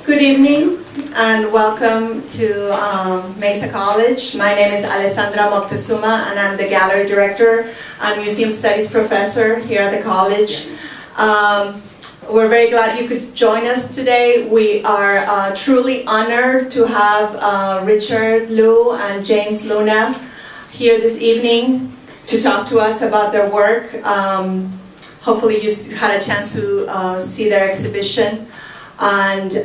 Good evening and welcome to Mesa College. My name is Alessandra Moctezuma and I'm the Gallery Director and Museum Studies Professor here at the college. We're very glad you could join us today. We are truly honored to have Richard Liu and James Luna here this evening to talk to us about their work. Hopefully you had a chance to see their exhibition. And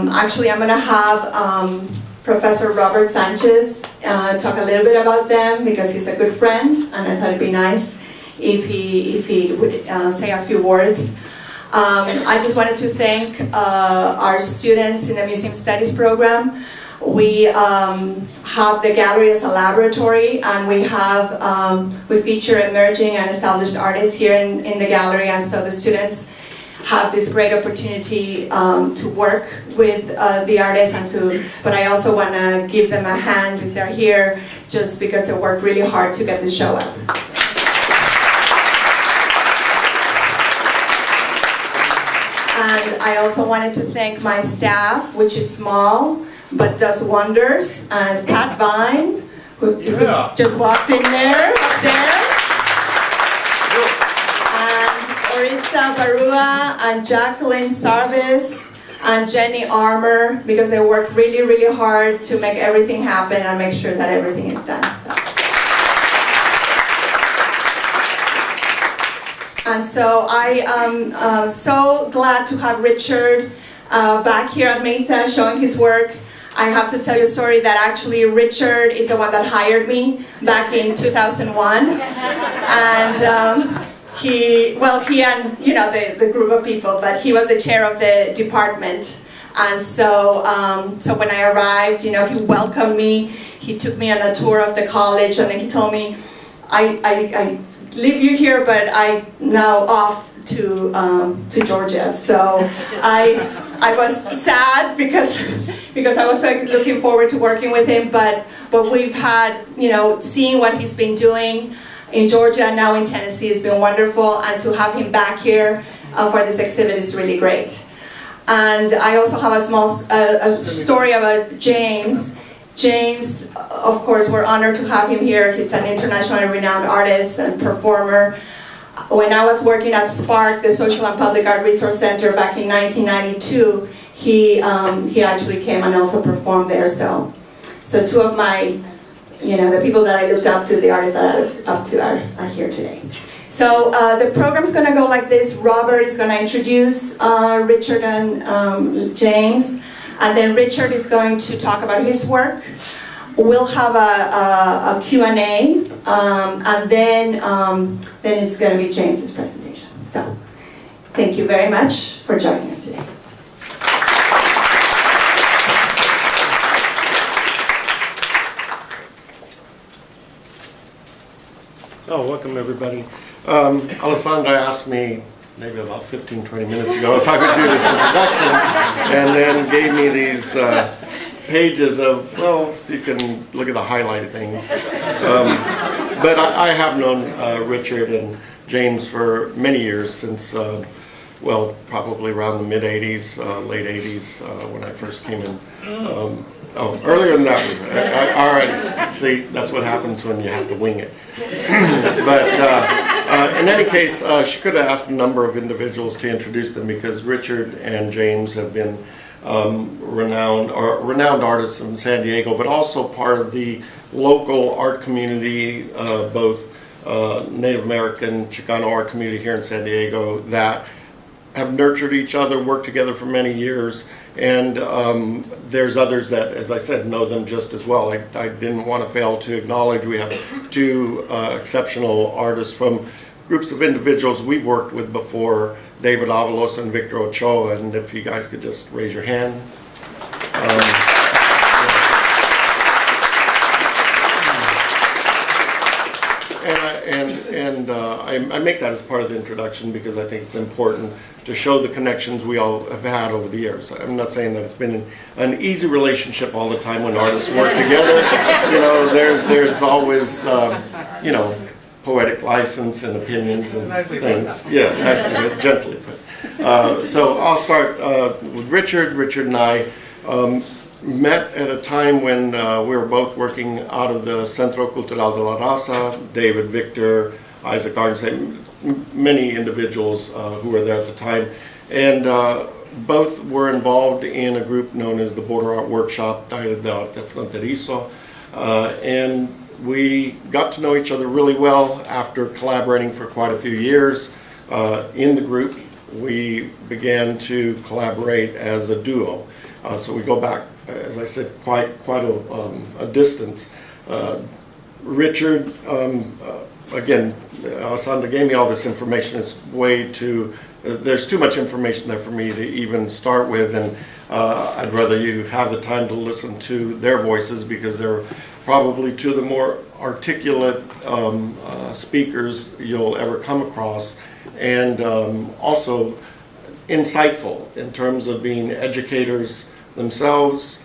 actually I'm going to have Professor Robert Sanchez talk a little bit about them because he's a good friend and I thought it'd be nice if he would say a few words. I just wanted to thank our students in the Museum Studies program. We have the gallery as a laboratory and we feature emerging and established artists here in the gallery, and so the students have this great opportunity to work with the artists but I also want to give them a hand if they're here just because they worked really hard to get this show up. And I also wanted to thank my staff, which is small but does wonders, as Pat Vine, who's just walked in there, up there. Marisa Barua and Jacqueline Sarvis and Jenny Armour, because they worked really, really hard to make everything happen and make sure that everything is done. And so I am so glad to have Richard back here at Mesa showing his work. I have to tell you a story that actually Richard is the one that hired me back in 2001. And he and the group of people, but he was the chair of the department, and so when I arrived, he welcomed me. He took me on a tour of the college, and then he told me, "I leave you here, but I now off to Georgia." So I was sad because I was looking forward to working with him, but we've had seeing what he's been doing in Georgia and now in Tennessee has been wonderful, and to have him back here for this exhibit is really great. And I also have a small story about James. James, of course, we're honored to have him here. He's an internationally renowned artist and performer. When I was working at SPARC, the Social and Public Art Resource Center, back in 1992, he actually came and also performed there. So two of my the people that I looked up to, the artists that I looked up to are here today. So the program's going to go like this. Robert is going to introduce Richard and James, and then Richard is going to talk about his work. We'll have a Q&A, and then it's going to be James's presentation. So thank you very much for joining us today. Oh, welcome everybody. Alessandra asked me maybe about 15-20 minutes ago if I could do this introduction, and then gave me these pages of, well, you can look at the highlighted things. But I have known Richard and James for many years, since, probably around the mid-'80s, late '80s, when I first came in. Earlier than that. All right, see, that's what happens when you have to wing it. But in any case, she could have asked a number of individuals to introduce them, because Richard and James have been renowned artists from San Diego, but also part of the local art community, both Native American, Chicano art community here in San Diego, that have nurtured each other, worked together for many years, and there's others that, as I said, know them just as well. I didn't want to fail to acknowledge we have two exceptional artists from groups of individuals we've worked with before, David Avalos and Victor Ochoa, and if you guys could just raise your hand. I make that as part of the introduction because I think it's important to show the connections we all have had over the years. I'm not saying that it's been an easy relationship all the time when artists work together. There's always, poetic license and opinions and things. Yeah, nicely, gently put. So I'll start with Richard. Richard and I met at a time when we were both working out of the Centro Cultural de la Raza. David, Victor, Isaac Arnstein, many individuals who were there at the time. And both were involved in a group known as the Border Art Workshop, Taller de Arte Fronterizo. And we got to know each other really well after collaborating for quite a few years in the group. We began to collaborate as a duo. So we go back, as I said, quite a distance. Richard, again, Alessandra gave me all this information. It's way too, there's too much information there for me to even start with, and I'd rather you have the time to listen to their voices, because they're probably two of the more articulate speakers you'll ever come across, and also insightful in terms of being educators themselves,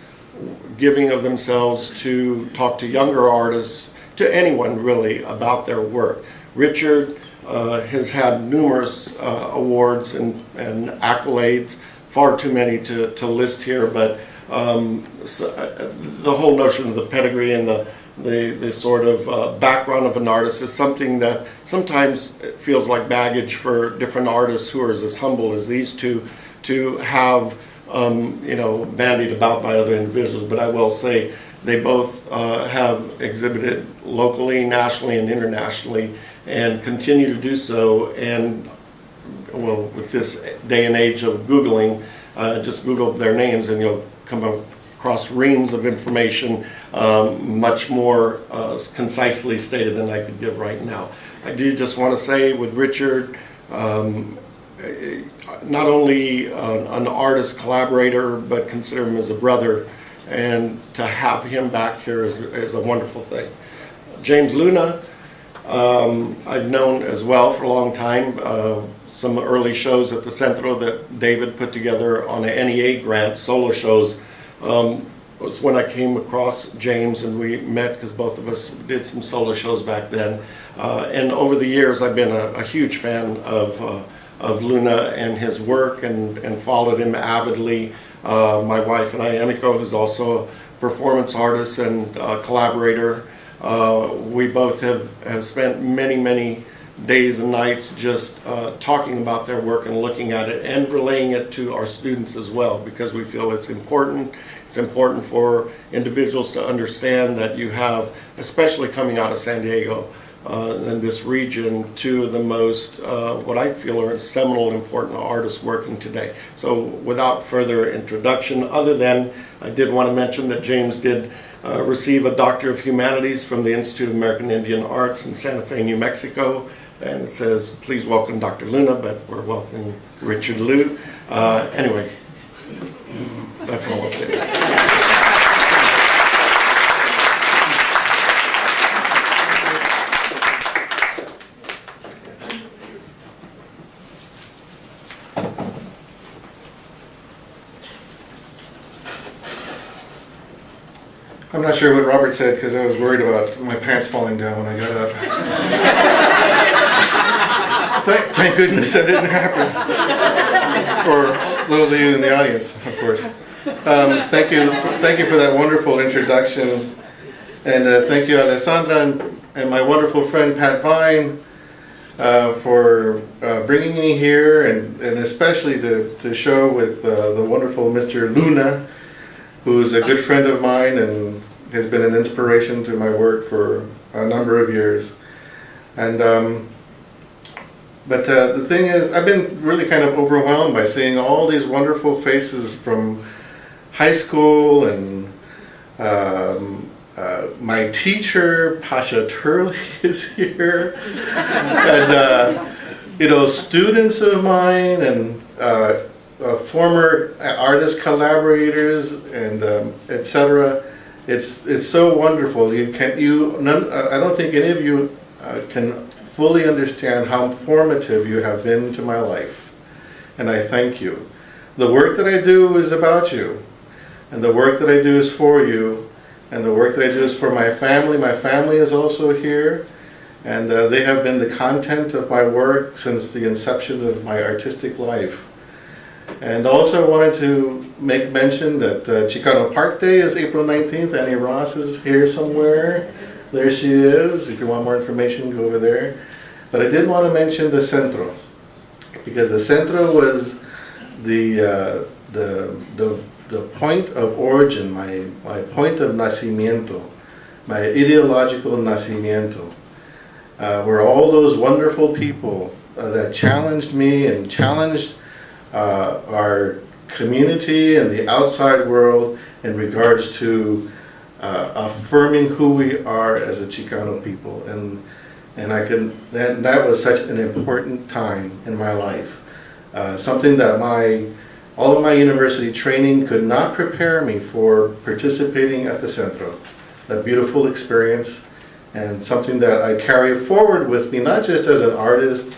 giving of themselves to talk to younger artists, to anyone really, about their work. Richard has had numerous awards and accolades, far too many to list here, but the whole notion of the pedigree and the sort of background of an artist is something that sometimes it feels like baggage for different artists who are as humble as these two to have bandied about by other individuals. But I will say they both have exhibited locally, nationally, and internationally, and continue to do so. And well, with this day and age of Googling, just Google their names and you'll come across reams of information, much more concisely stated than I could give right now. I do just want to say with Richard, not only an artist collaborator, but consider him as a brother, and to have him back here is a wonderful thing. James Luna, I've known as well for a long time. Some early shows at the Centro that David put together on an NEA grant, solo shows, was when I came across James, and we met because both of us did some solo shows back then. And over the years, I've been a huge fan of Luna and his work, and followed him avidly. My wife and I, Emiko, who's also a performance artist and collaborator, we both have spent many days and nights just talking about their work and looking at it and relaying it to our students as well, because we feel it's important. It's important for individuals to understand that you have, especially coming out of San Diego, in this region, two of the most, what I feel are seminal important artists working today. So without further introduction, other than I did want to mention that James did receive a Doctor of Humanities from the Institute of American Indian Arts in Santa Fe, New Mexico. And it says, please welcome Dr. Luna, but we're welcoming Richard Liu. Anyway, that's all I'll say. I'm not sure what Robert said because I was worried about my pants falling down when I got up. Thank goodness that didn't happen. For those of you in the audience, of course. Thank you for that wonderful introduction, and thank you, Alessandra, and my wonderful friend Pat Vine, for bringing me here, and especially to show with the wonderful Mr. Luna, who's a good friend of mine and has been an inspiration to my work for a number of years. And but the thing is, I've been really kind of overwhelmed by seeing all these wonderful faces from high school, and my teacher, Pasha Turley, is here, and students of mine, and former artist collaborators, and etc. It's so wonderful. I don't think any of you can fully understand how formative you have been to my life, and I thank you. The work that I do is about you, and the work that I do is for you, and the work that I do is for my family. My family is also here, and they have been the content of my work since the inception of my artistic life. And also I wanted to make mention that Chicano Park Day is April 19th. Annie Ross is here somewhere. There she is. If you want more information, go over there. But I did want to mention the Centro, because the Centro was the point of origin, my point of nacimiento, my ideological nacimiento, were all those wonderful people that challenged me and challenged our community and the outside world in regards to affirming who we are as a Chicano people. And that was such an important time in my life. Something that all of my university training could not prepare me for participating at the Centro. A beautiful experience, and something that I carry forward with me, not just as an artist,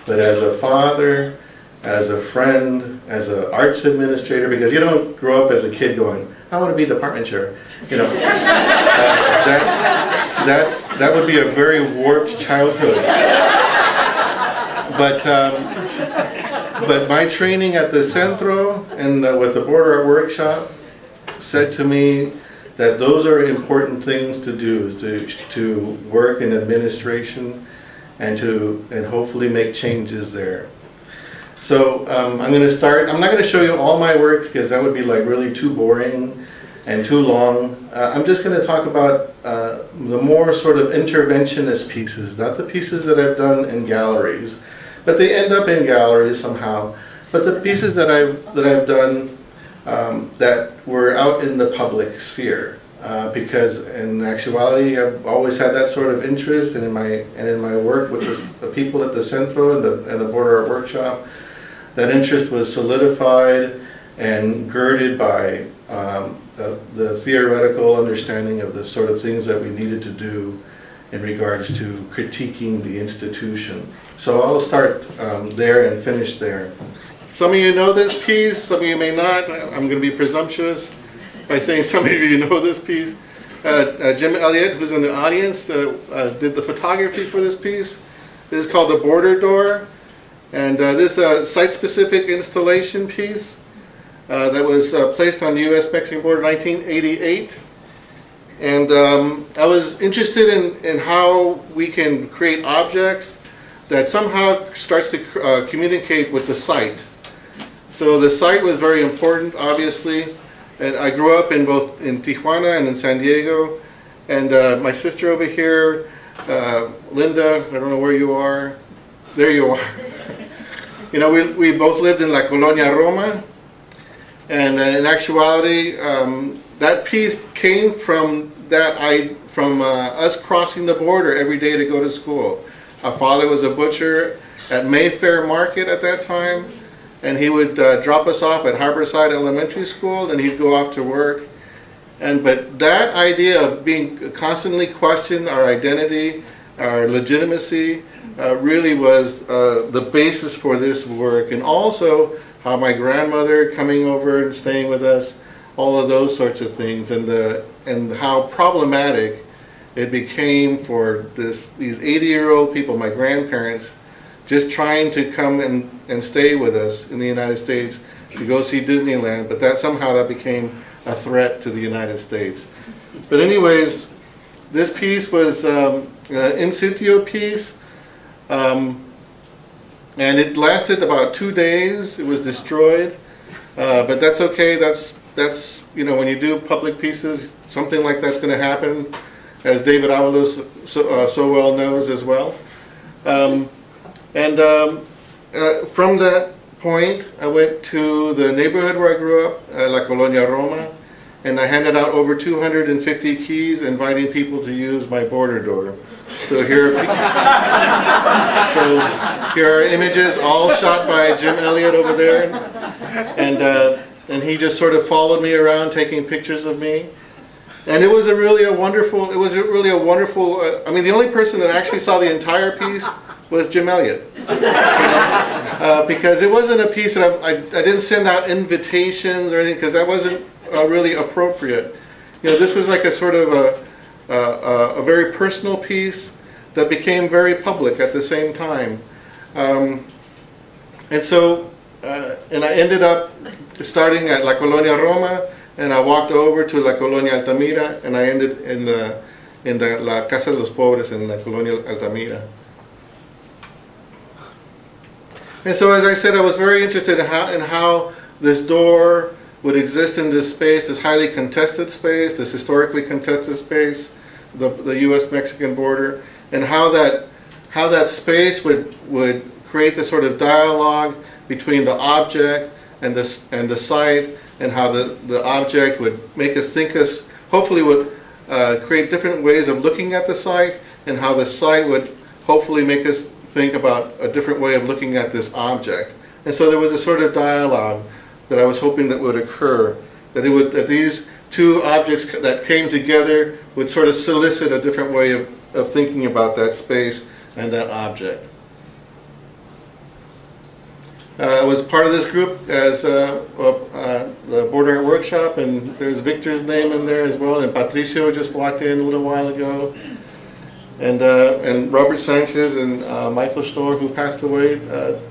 but as a father, as a friend, as an arts administrator, because you don't grow up as a kid going, I want to be department chair. You know, that would be a very warped childhood. But my training at the Centro and with the Border Art Workshop said to me that those are important things to do, is to work in administration and hopefully make changes there. So I'm going to start. I'm not going to show you all my work because that would be like really too boring and too long. I'm just going to talk about the more sort of interventionist pieces, not the pieces that I've done in galleries, but they end up in galleries somehow. But the pieces that I've done that were out in the public sphere, because in actuality I've always had that sort of interest, and in my work with the people at the Centro and the Border Art Workshop, that interest was solidified and girded by the theoretical understanding of the sort of things that we needed to do in regards to critiquing the institution. So I'll start there and finish there. Some of you know this piece, some of you may not. I'm going to be presumptuous by saying some of you know this piece. Jim Elliott, who's in the audience, did the photography for this piece. This is called The Border Door. And this is a site-specific installation piece that was placed on the U.S.-Mexican border in 1988. And I was interested in how we can create objects that somehow starts to communicate with the site. So the site was very important, obviously. And I grew up in both in Tijuana and in San Diego. And my sister over here, Linda, I don't know where you are. There you are. You know, we both lived in La Colonia Roma. And in actuality, that piece came from us crossing the border every day to go to school. Our father was a butcher at Mayfair Market at that time, and he would drop us off at Harborside Elementary School, and he'd go off to work. But that idea of being constantly questioned, our identity, our legitimacy, really was the basis for this work. And also how my grandmother coming over and staying with us, all of those sorts of things, and how problematic it became for these 80-year-old people, my grandparents, just trying to come and stay with us in the United States to go see Disneyland, but that became a threat to the United States. But anyways, this piece was an in situ piece, and it lasted about 2 days. It was destroyed, but that's okay. That's you know, when you do public pieces, something like that's going to happen, as David Avalos so well knows as well. From that point, I went to the neighborhood where I grew up, La Colonia Roma, and I handed out over 250 keys inviting people to use my border door. So here are images all shot by Jim Elliott over there, and he just sort of followed me around taking pictures of me. And it was really a wonderful, I mean, the only person that actually saw the entire piece was Jim Elliott. Because it wasn't a piece that I didn't send out invitations or anything, because that wasn't really appropriate. You know, this was like a sort of a very personal piece that became very public at the same time. And so and I ended up starting at La Colonia Roma, and I walked over to La Colonia Altamira, and I ended in the La Casa de los Pobres in La Colonia Altamira. And so, as I said, I was very interested in how this door would exist in this space, this highly contested space, this historically contested space, the U.S.-Mexican border, and how that space would create this sort of dialogue between the object and the site, and how the object would make us think, hopefully would create different ways of looking at the site, and how the site would hopefully make us think about a different way of looking at this object. And so there was a sort of dialogue that I was hoping that would occur, that these two objects that came together would sort of solicit a different way of thinking about that space and that object. I was part of this group as the Border Art Workshop, and there's Victor's name in there as well, and Patricio just walked in a little while ago, and Robert Sanchez and Michael Storer, who passed away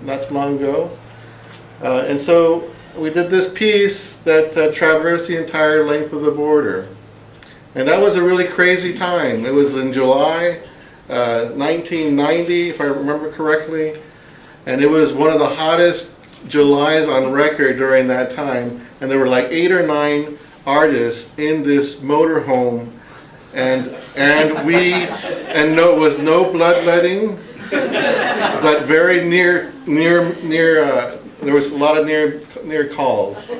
not too long ago. And so we did this piece that traversed the entire length of the border. And that was a really crazy time. It was in July 1990, if I remember correctly. And it was one of the hottest Julys on record during that time. And there were like 8 or 9 artists in this motorhome. And it was no bloodletting, but very near. There was a lot of near calls.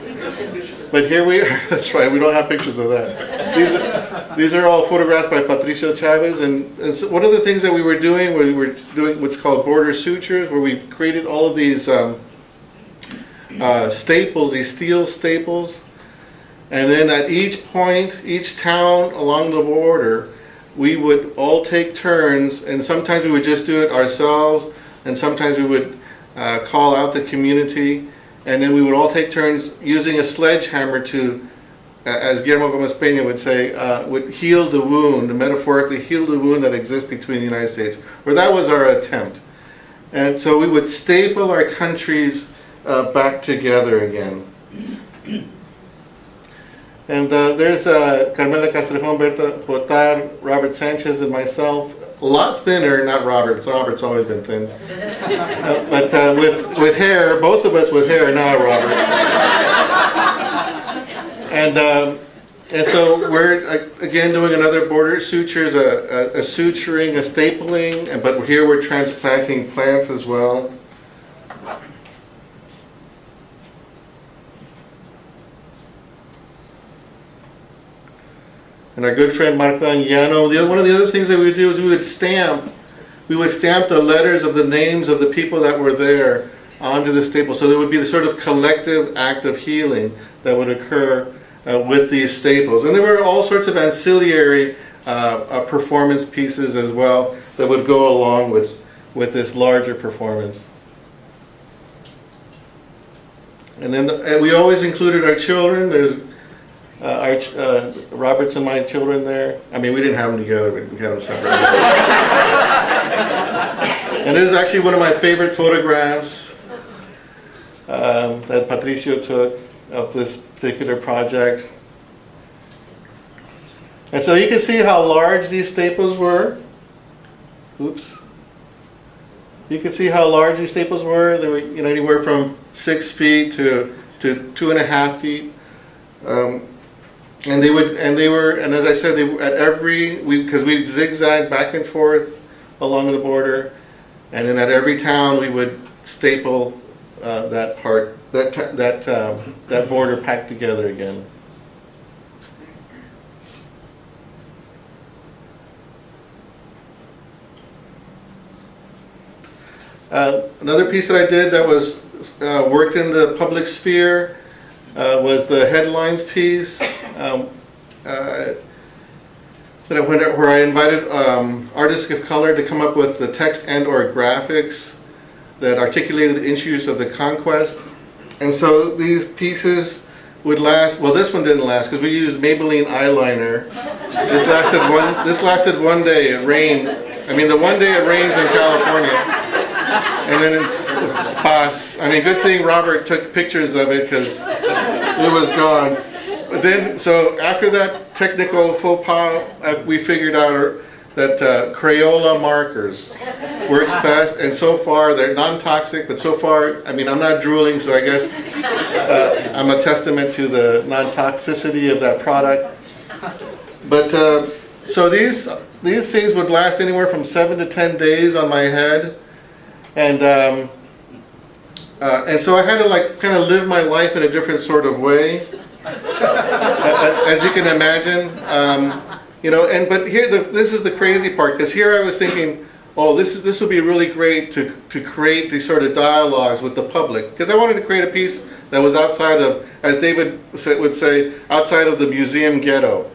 But here we are. That's right. We don't have pictures of that. These are all photographs by Patricio Chavez. And so one of the things that we were doing what's called border sutures, where we created all of these staples, these steel staples. And then at each point, each town along the border, we would all take turns, and sometimes we would just do it ourselves, and sometimes we would call out the community, and then we would all take turns using a sledgehammer to, as Guillermo Gomez Peña would say, would heal the wound, metaphorically heal the wound that exists between the United States. Or that was our attempt. And so we would staple our countries back together again. And there's Carmela Castrejon, Berta Jotar, Robert Sanchez, and myself. A lot thinner, not Robert. Robert's always been thin. But with hair, both of us with hair, not Robert. And so we're again doing another border sutures, a suturing, a stapling, but here we're transplanting plants as well. And our good friend Marco Anguiano, one of the other things that we would do is we would stamp the letters of the names of the people that were there onto the staple. So there would be the sort of collective act of healing that would occur with these staples. And there were all sorts of ancillary performance pieces as well that would go along with this larger performance. And then we always included our children. There's Robert's and my children there. I mean, we didn't have them together, but we had them separate. And this is actually one of my favorite photographs that Patricio took of this particular project. And so you can see how large these staples were. Oops. You can see how large these staples were. They were, anywhere from 6 feet to 2.5 feet. And as I said, because we zigzagged back and forth along the border, and then at every town we would staple that border packed together again. Another piece that I did that was worked in the public sphere was the headlines piece, where I invited artists of color to come up with the text and or graphics that articulated the issues of the conquest. And so these pieces would last. Well, this one didn't last because we used Maybelline eyeliner. This lasted one day. It rained. I mean, the one day it rains in California, and then Pass. I mean, good thing Robert took pictures of it because it was gone. But then, so after that technical faux pas, we figured out that Crayola markers works best, and so far they're non-toxic, but so far, I mean, I'm not drooling, so I guess I'm a testament to the non-toxicity of that product. But so these things would last anywhere from 7 to 10 days on my head, and so I had to like kind of live my life in a different sort of way, as you can imagine. But here this is the crazy part, because here I was thinking, oh, this would be really great to create these sort of dialogues with the public, because I wanted to create a piece that was outside of, as David would say, outside of the museum ghetto.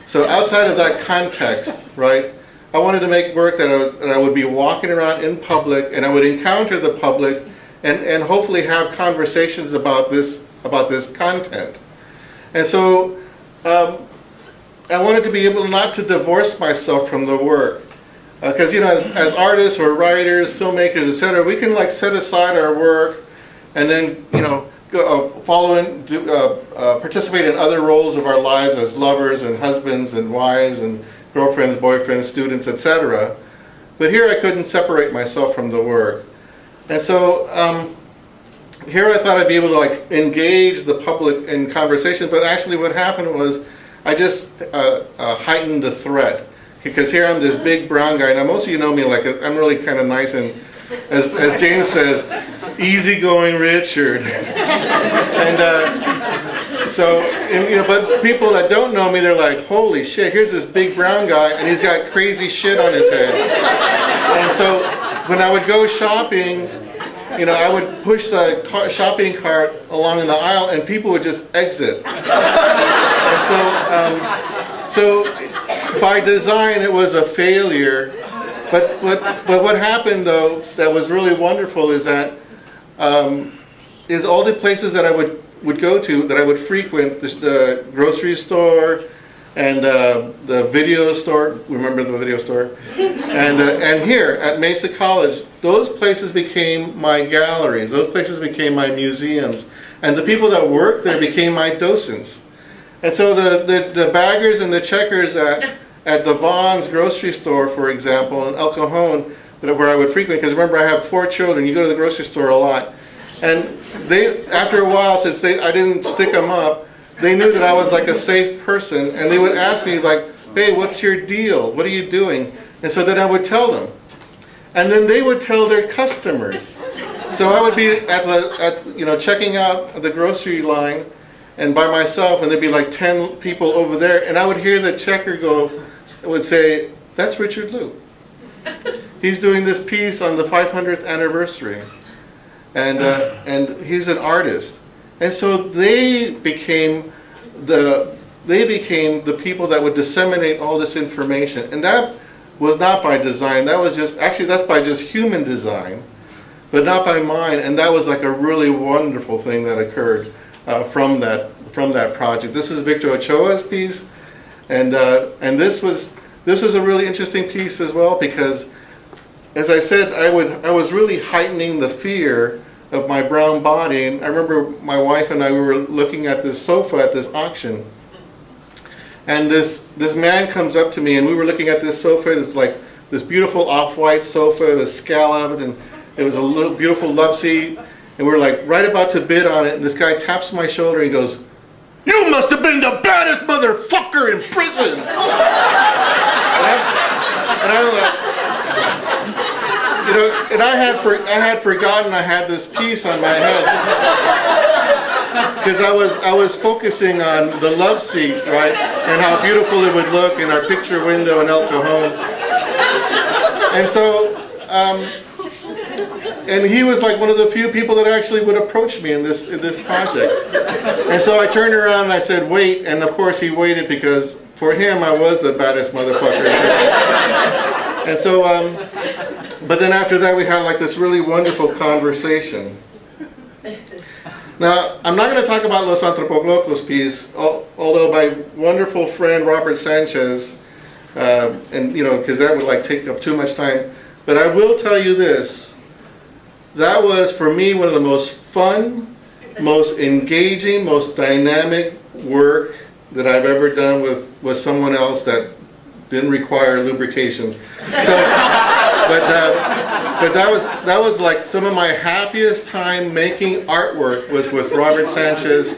So outside of that context, right? I wanted to make work that I would be walking around in public, and I would encounter the public, and hopefully have conversations about this content. And so I wanted to be able not to divorce myself from the work, because as artists or writers, filmmakers, etc., we can like set aside our work, and then participate in other roles of our lives as lovers and husbands and wives and girlfriends, boyfriends, students, etc. But here I couldn't separate myself from the work, and so here I thought I'd be able to like engage the public in conversation. But actually, what happened was I just heightened the threat, because here I'm this big brown guy. Now most of you know me, like I'm really kind of nice and, as James says, easygoing Richard. And but people that don't know me, they're like, holy shit, here's this big brown guy, and he's got crazy shit on his head. And so when I would go shopping, I would push the shopping cart along in the aisle, and people would just exit. And so by design, it was a failure. But what happened though that was really wonderful is that is all the places that I would go to, that I would frequent, the grocery store and the video store. Remember the video store? And here at Mesa College, those places became my galleries. Those places became my museums, and the people that worked there became my docents. And so the baggers and the checkers at the Vaughn's grocery store, for example, in El Cajon, where I would frequent, because remember I have 4 children, you go to the grocery store a lot. And they, after a while, since I didn't stick them up, they knew that I was like a safe person, and they would ask me like, hey, what's your deal? What are you doing? And so then I would tell them. And then they would tell their customers. So I would be checking out the grocery line and by myself, and there'd be like 10 people over there, and I would hear the checker would say, that's Richard Liu. He's doing this piece on the 500th anniversary. And he's an artist. And so they became the people that would disseminate all this information. And that was not by design. That was that's by just human design, but not by mine. And that was like a really wonderful thing that occurred from that project. This is Victor Ochoa's piece, and this was a really interesting piece as well, because, as I said, I was really heightening the fear of my brown body. And I remember my wife and I, we were looking at this sofa at this auction, and this man comes up to me, and we were looking at this sofa. It's like this beautiful off-white sofa. It was scalloped, and it was a little beautiful love seat, and we were like right about to bid on it, and this guy taps my shoulder and he goes, "You must have been the baddest motherfucker in prison." And I'm like, and I had forgotten I had this piece on my head, because I was focusing on the love seat, right, and how beautiful it would look in our picture window in El Cajon. And so, and he was like one of the few people that actually would approach me in this project. And so I turned around and I said, "Wait," and of course he waited, because for him I was the baddest motherfucker. And so, but then after that we had like this really wonderful conversation. Now, I'm not going to talk about Los Antropoglocos piece, although my wonderful friend Robert Sanchez, and because that would like take up too much time. But I will tell you this: that was for me one of the most fun, most engaging, most dynamic work that I've ever done with someone else that didn't require lubrication. So, but that was like some of my happiest time making artwork was with Robert Sanchez,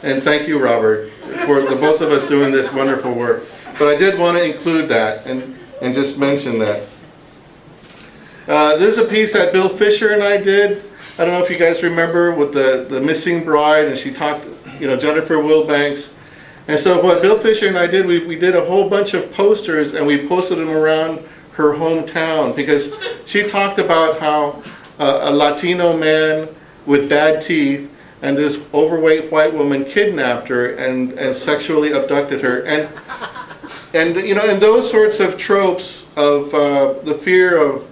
and thank you, Robert, for the both of us doing this wonderful work. But I did want to include that and just mention that. This is a piece that Bill Fisher and I did. I don't know if you guys remember with the missing bride, and she talked, Jennifer Wilbanks. And so what Bill Fisher and I did, we did a whole bunch of posters, and we posted them around her hometown, because she talked about how a Latino man with bad teeth and this overweight white woman kidnapped her and sexually abducted her. And those sorts of tropes of the fear of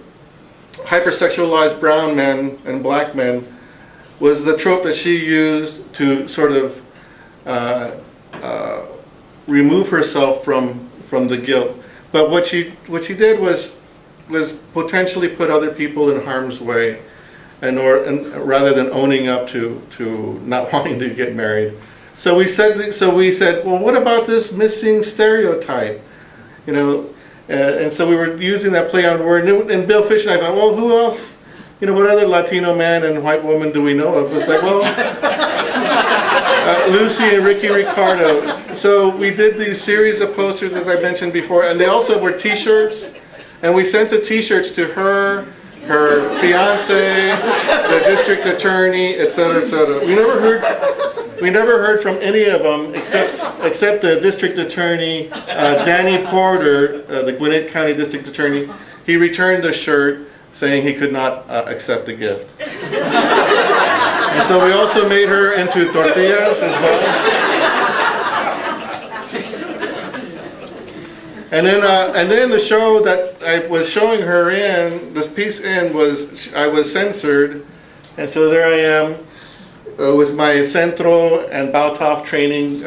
hypersexualized brown men and black men was the trope that she used to sort of remove herself from the guilt. But what she did was potentially put other people in harm's way, and rather than owning up to not wanting to get married. So we said, well, what about this missing stereotype? And so we were using that play on word. And Bill Fisher and I thought, well, who else? What other Latino man and white woman do we know of? It's like, well, Lucy and Ricky Ricardo. So we did these series of posters, as I mentioned before, and they also were T-shirts. And we sent the T-shirts to her fiance, the district attorney, etc., etc. We never heard from any of them except the district attorney, Danny Porter, the Gwinnett County district attorney. He returned the shirt saying he could not accept the gift. And so we also made her into tortillas as well. And then the show that I was showing her in, this piece I was censored, and so there I am with my Centro and Bautov training,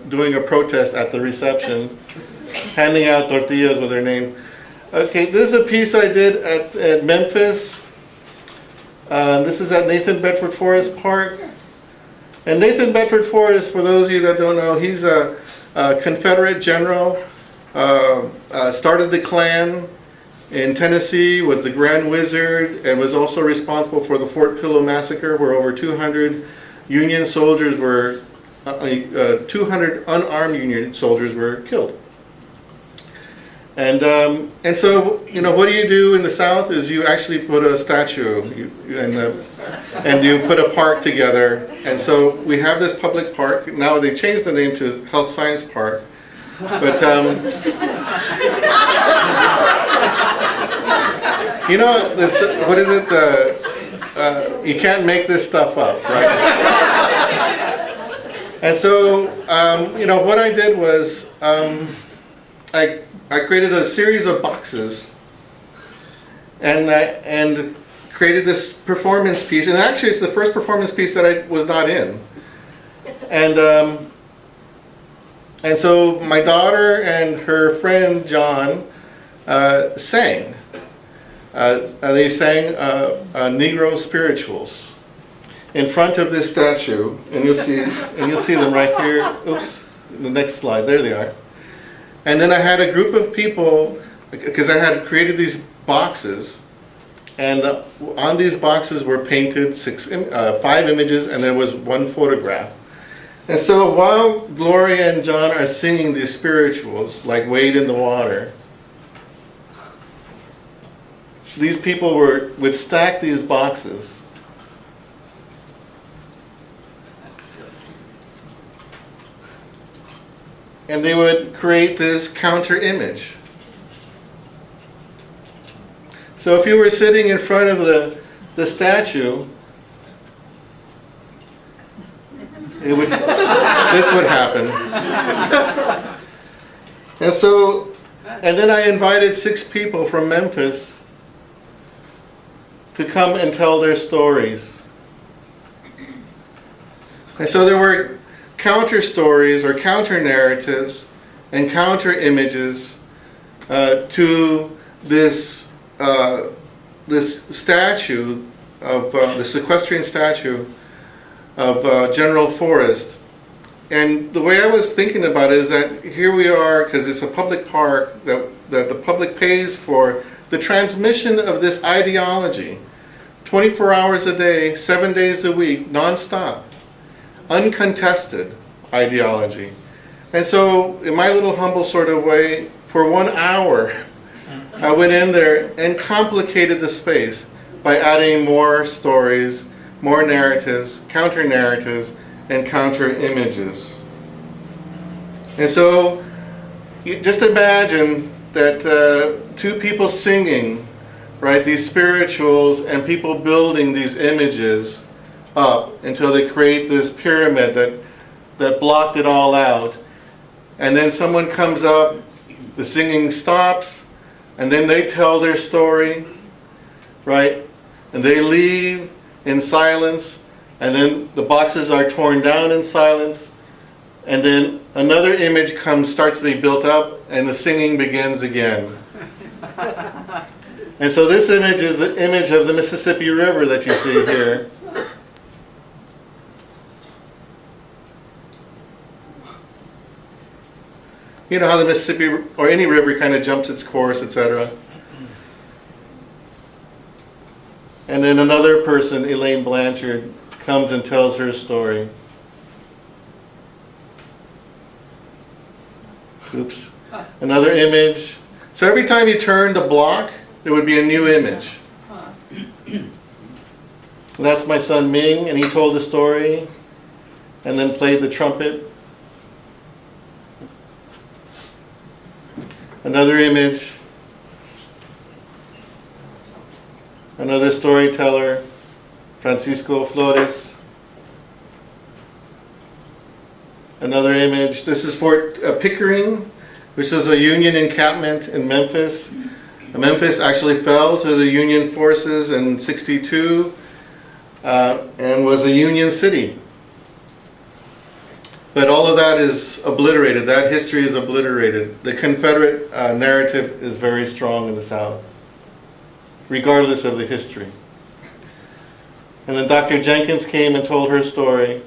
doing a protest at the reception, handing out tortillas with her name. Okay, this is a piece I did at Memphis. This is at Nathan Bedford Forrest Park. And Nathan Bedford Forrest, for those of you that don't know, he's a Confederate general. Started the Klan in Tennessee, was the Grand Wizard, and was also responsible for the Fort Pillow Massacre, where over 200 Union soldiers were, 200 unarmed Union soldiers were killed. And so, what do you do in the South is you actually put a statue and you put a park together. And so we have this public park. Now they changed the name to Health Science Park. But, what is it? You can't make this stuff up, right? And so, what I did was I created a series of boxes and created this performance piece. And actually, it's the first performance piece that I was not in. And so my daughter and her friend John sang. They sang Negro spirituals in front of this statue, and you'll see them right here. Oops, the next slide. There they are. And then I had a group of people, because I had created these boxes, and on these boxes were painted 5 images, and there was 1 photograph. And so while Gloria and John are singing these spirituals, like Wade in the Water, these people would stack these boxes. And they would create this counter image. So if you were sitting in front of the statue, this would happen. And then I invited 6 people from Memphis to come and tell their stories. And so there were counter stories or counter narratives and counter images to this statue of this equestrian statue of General Forrest. And the way I was thinking about it is that here we are, because it's a public park that the public pays for the transmission of this ideology 24 hours a day, 7 days a week, non-stop, uncontested ideology. And so in my little humble sort of way, for 1 hour, I went in there and complicated the space by adding more stories, more narratives, counter-narratives, and counter-images. And so you just imagine that two people singing, right, these spirituals, and people building these images up until they create this pyramid that blocked it all out. And then someone comes up, the singing stops, and then they tell their story, right? And they leave in silence, and then the boxes are torn down in silence, and then another image starts to be built up, and the singing begins again. And so this image is the image of the Mississippi River that you see here. You know how the Mississippi, or any river, kind of jumps its course, etc. And then another person, Elaine Blanchard, comes and tells her story. Oops. Another image. So every time you turn the block, there would be a new image. That's my son Ming, and he told the story and then played the trumpet. Another image. Another storyteller, Francisco Flores. Another image. This is Fort Pickering, which was a Union encampment in Memphis. Memphis actually fell to the Union forces in '62 and was a Union city. But all of that is obliterated. That history is obliterated. The Confederate narrative is very strong in the South, regardless of the history. And then Dr. Jenkins came and told her story.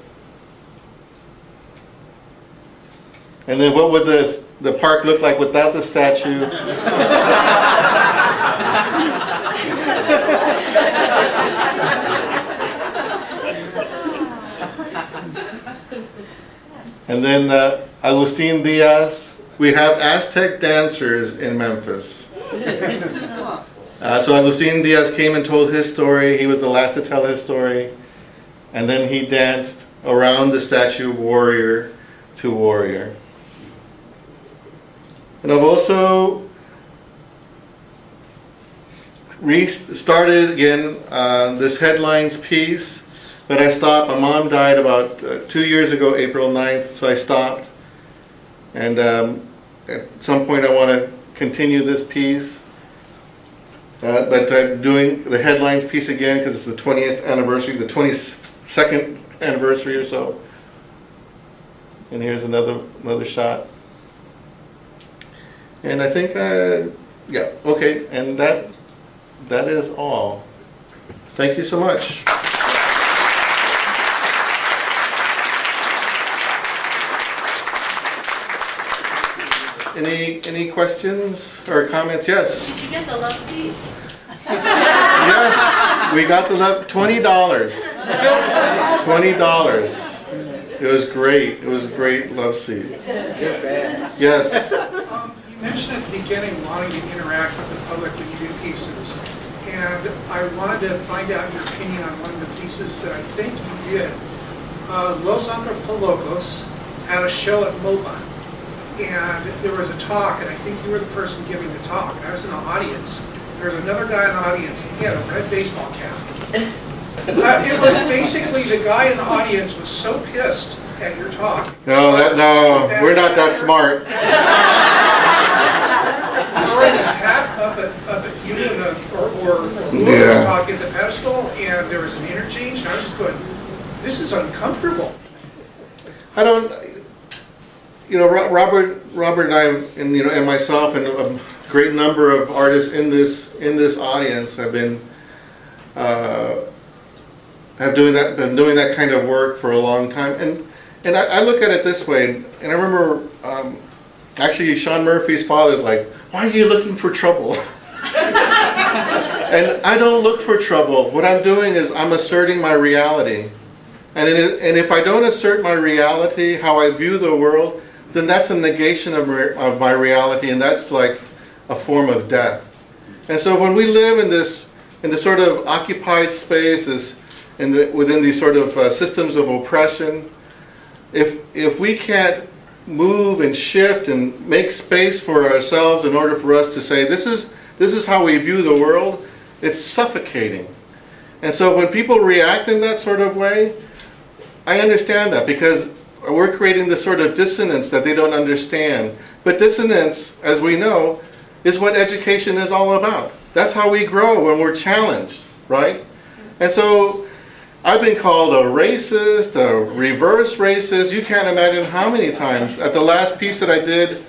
And then what would the park look like without the statue? And then Agustin Diaz. We have Aztec dancers in Memphis. So Agustin Diaz came and told his story. He was the last to tell his story. And then he danced around the statue, warrior to warrior. And I've also restarted again this headlines piece, but I stopped. My mom died about 2 years ago, April 9th, so I stopped. And at some point I want to continue this piece. But I'm doing the headlines piece again because it's the 20th anniversary, the 22nd anniversary or so. And here's another shot. And I think, yeah, okay, and that is all. Thank you so much. Any questions or comments? Yes. Did you get the love seat? Yes, we got the love, $20. $20. It was great. It was a great love seat. Yes. You mentioned at the beginning wanting to interact with the public when you do pieces, and I wanted to find out your opinion on one of the pieces that I think you did. Los Antropologos had a show at MOBA, and there was a talk, and I think you were the person giving the talk. I was in the audience. There was another guy in the audience, and he had a red baseball cap. It was basically the guy in the audience was so pissed at your talk. No, we're not that smart. Throwing his hat up at you or Lou was talking at the pedestal, and there was an interchange, and I was just going, this is uncomfortable. I don't, Robert and I, and myself, and a great number of artists in this audience have been been doing that kind of work for a long time. And I look at it this way, and I remember actually Sean Murphy's father's like, "Why are you looking for trouble?" And I don't look for trouble. What I'm doing is I'm asserting my reality. And if I don't assert my reality, how I view the world, then that's a negation of my reality, and that's like a form of death. And so when we live in this sort of occupied spaces, within these sort of systems of oppression, if we can't move and shift and make space for ourselves in order for us to say, this is how we view the world, it's suffocating. And so when people react in that sort of way, I understand that, because we're creating this sort of dissonance that they don't understand. But dissonance, as we know, is what education is all about. That's how we grow, when we're challenged, right? And so I've been called a racist, a reverse racist. You can't imagine how many times. At the last piece that I did,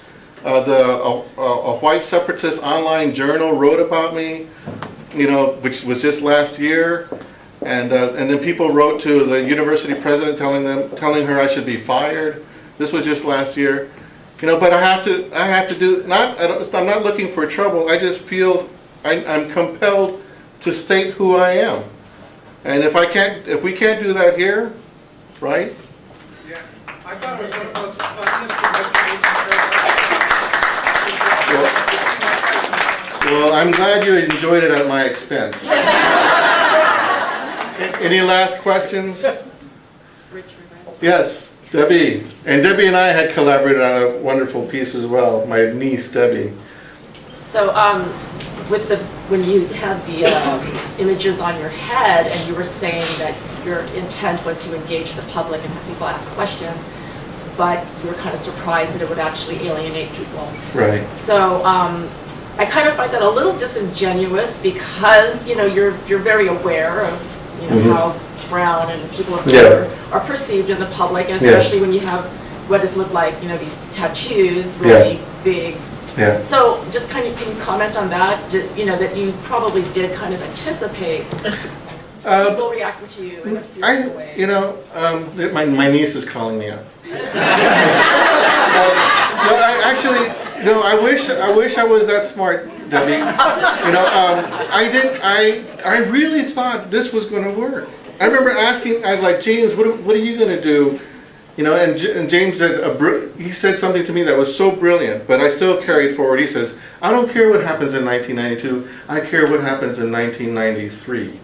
a white separatist online journal wrote about me, which was just last year. And then people wrote to the university president telling her I should be fired. This was just last year. But I have to do, I'm not looking for trouble. I just feel I'm compelled to state who I am. And if we can't do that here, right? Yeah, I thought it was one of the most funniest Well, I'm glad you enjoyed it at my expense. Any last questions? Yes, Debbie. And Debbie and I had collaborated on a wonderful piece as well, my niece, Debbie. So, when you had the images on your head and you were saying that your intent was to engage the public and have people ask questions, but you were kind of surprised that it would actually alienate people. Right. So, I kind of find that a little disingenuous, because, you're very aware of, how brown and people of color are perceived in the public, and especially when you have what does look like, these tattoos, really big. Yeah. So just can you comment on that? That you probably did kind of anticipate people reacting to you in a fierce way. My niece is calling me out. I wish I was that smart, Debbie. I really thought this was going to work. I remember asking, I was like, James, what are you going to do? And James said, he said something to me that was so brilliant, but I still carried forward. He says, I don't care what happens in 1992, I care what happens in 1993.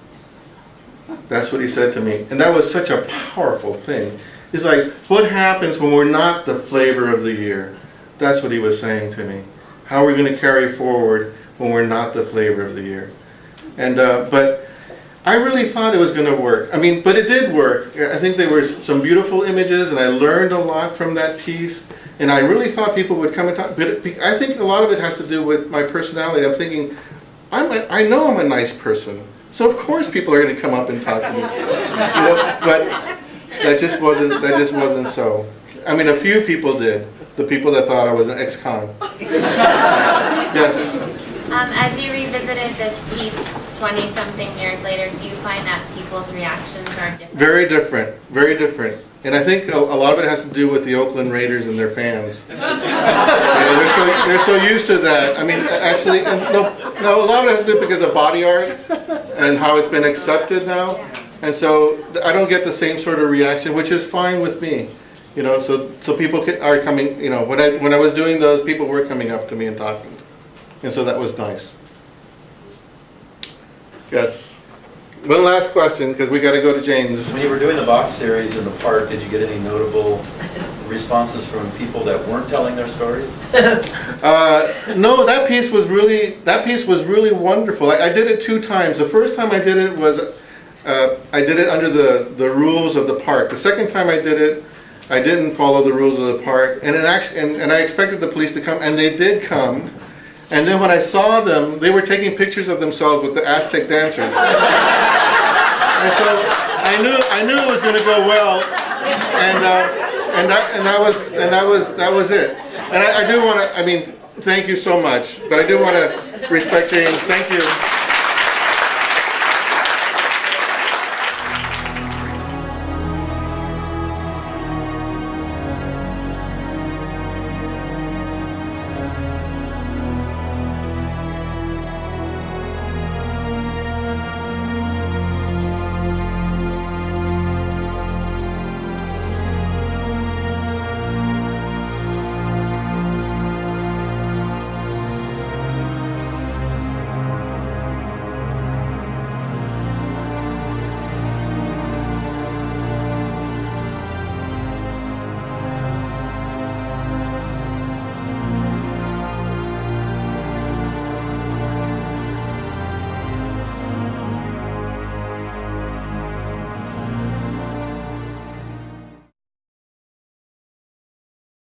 That's what he said to me. And that was such a powerful thing. He's like, what happens when we're not the flavor of the year? That's what he was saying to me. How are we going to carry forward when we're not the flavor of the year? And but I really thought it was going to work. But it did work. I think there were some beautiful images, and I learned a lot from that piece. And I really thought people would come and talk. But I think a lot of it has to do with my personality. I'm thinking, I know I'm a nice person, so of course people are going to come up and talk to me. But that just wasn't so. A few people did. The people that thought I was an ex-con. Yes. As you revisited this piece 20-something years later, do you find that people's reactions are different? Very different. Very different. And I think a lot of it has to do with the Oakland Raiders and their fans. They're so used to that. Actually, no, a lot of it has to do because of body art and how it's been accepted now. And so I don't get the same sort of reaction, which is fine with me. So people are coming, when I was doing those, people were coming up to me and talking. And so that was nice. Yes. One last question, because we got to go to James. When you were doing the box series in the park, did you get any notable responses from people that weren't telling their stories? No, that piece was really wonderful. I did it 2 times. The first time I did it was, I did it under the rules of the park. The second time I did it, I didn't follow the rules of the park, and I expected the police to come, and they did come. And then when I saw them, they were taking pictures of themselves with the Aztec dancers. And so I knew it was going to go well, and that was it. And I do want to, thank you so much, but I do want to respect James. Thank you.